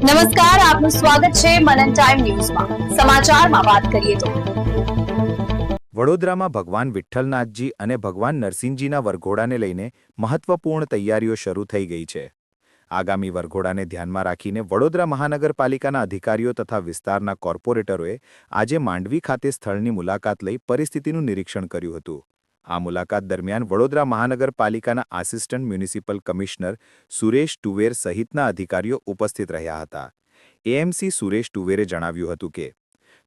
નમસ્કાર, આપનું સ્વાગત છે મનન ટાઈમ ન્યૂઝમાં. સમાચારમાં વાત કરીએ તો વડોદરામાં ભગવાન વિઠ્ઠલનાથજી અને ભગવાન નરસિંહજીના વરઘોડાને લઈને મહત્વપૂર્ણ તૈયારીઓ શરૂ થઈ ગઈ છે. આગામી વરઘોડાને ધ્યાનમાં રાખીને વડોદરા મહાનગરપાલિકાના અધિકારીઓ તથા વિસ્તારના કોર્પોરેટરોએ આજે માંડવી ખાતે સ્થળની મુલાકાત લઈ પરિસ્થિતિનું નિરીક્ષણ કર્યું હતું. આ મુલાકાત દરમિયાન વડોદરા મહાનગરપાલિકાના આસિસ્ટન્ટ મ્યુનિસિપલ કમિશનર સુરેશ ટુવેર સહિતના અધિકારીઓ ઉપસ્થિત રહ્યા હતા. એએમસી સુરેશ ટુવેરે જણાવ્યું હતું કે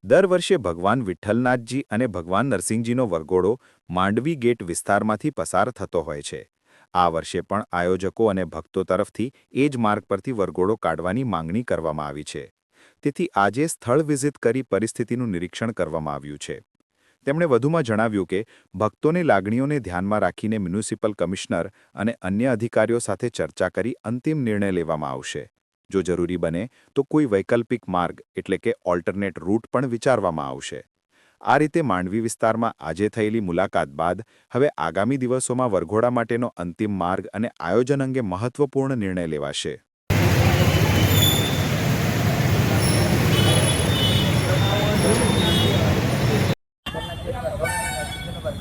દર વર્ષે ભગવાન વિઠ્ઠલનાથજી અને ભગવાન નરસિંહજીનો વરઘોડો માંડવી ગેટ વિસ્તારમાંથી પસાર થતો હોય છે. આ વર્ષે પણ આયોજકો અને ભક્તો તરફથી એ જ માર્ગ પરથી વરઘોડો કાઢવાની માંગણી કરવામાં આવી છે. તેથી આજે સ્થળ વિઝિટ કરી પરિસ્થિતિનું નિરીક્ષણ કરવામાં આવ્યું છે. તેમણે વધુમાં જણાવ્યું કે ભક્તોની લાગણીઓને ધ્યાનમાં રાખીને મ્યુનિસિપલ કમિશનર અને અન્ય અધિકારીઓ સાથે ચર્ચા કરી અંતિમ નિર્ણય લેવામાં આવશે. જો જરૂરી બને તો કોઈ વૈકલ્પિક માર્ગ એટલે કે ઓલ્ટરનેટ રૂટ પણ વિચારવામાં આવશે. આ રીતે માંડવી વિસ્તારમાં આજે થયેલી મુલાકાત બાદ હવે આગામી દિવસોમાં વરઘોડા માટેનો અંતિમ માર્ગ અને આયોજન અંગે મહત્વપૂર્ણ નિર્ણય લેવાશે.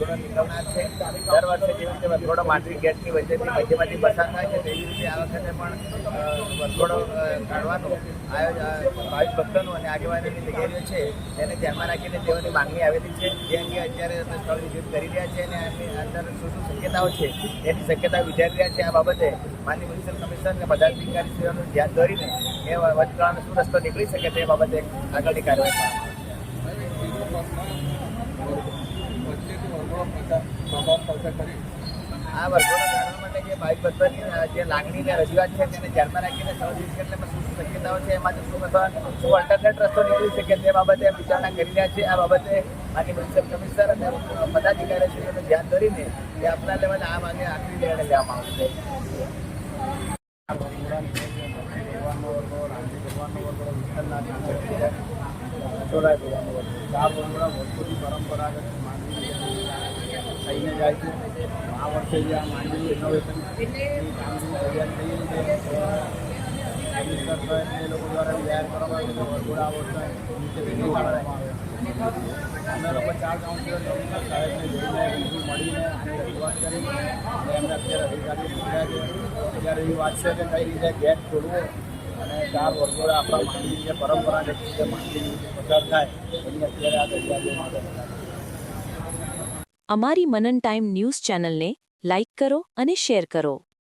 દર વર્ષે જેવી રીતે વરઘોડો માંડવી ગેટની વચ્ચેમાંથી પસાર થાય છે તેવી રીતે આ વખતે પણ વરઘોડો કાઢવાનો ભાવિક ભક્તોનું અને આગેવાનોની તૈયારીઓ છે તેને ધ્યાનમાં રાખીને તેઓની માંગણી આવેલી છે. જે અંગે અત્યારે સ્થળ વિઝિટ કરી રહ્યા છે અને આની અંદર શું શું શક્યતાઓ છે એની શક્યતાઓ વિચારી રહ્યા છે. આ બાબતે માનનીય મ્યુનિસિપલ કમિશનર અને પદાધિકારીશ્રીઓનું ધ્યાન દોરીને એ વચગાળાનો શું રસ્તો નીકળી શકે તે બાબતે આગળની કાર્યવાહી આ વરઘોડો કાઢવા માટે જે ભાવિક ભક્તોની જે લાગણીને રજૂઆત છે તેને ધ્યાનમાં રાખીને સ્થળ વિઝિટમાં શું શું શક્યતાઓ છે એમાંથી શું ઓલ્ટરનેટ રસ્તો નીકળી શકે તે બાબતે વિચારણા કરી રહ્યા છે. આ બાબતે માનનીય મ્યુનિસિપલ કમિશનર અને પદાધિકારીશ્રીઓનું ધ્યાન દોરીને એ આપના લેવલે આ માગે આખરી નિર્ણય લેવામાં આવશે. થઈને જાય છે. આ વર્ષે જે આ માંડવી ઇનોવેશન તૈયાર થઈ છે એ લોકો દ્વારા તૈયાર કરવામાં આવે છે. વરઘોડા આ વર્ષે નીચે વેચી કાઢવામાં આવે છે. અમે લોકો 4 કાઉન્સિલર સાહેબને જોઈને મળીને આની રજૂઆત કરી અને એમને અત્યારે અધિકારીઓ પૂછ્યા છે. અત્યારે એવી વાત છે કે કઈ રીતે ગેટ ખોલવો અને 4 વરઘોડા આપણા માંડવી જે પરંપરાગત રીતે માંડવી પસાર થાય એની અત્યારે આ તૈયારીઓ માટે. અમારી મનન ટાઈમ ન્યૂઝ ચેનલને લાઇક કરો અને શેર કરો.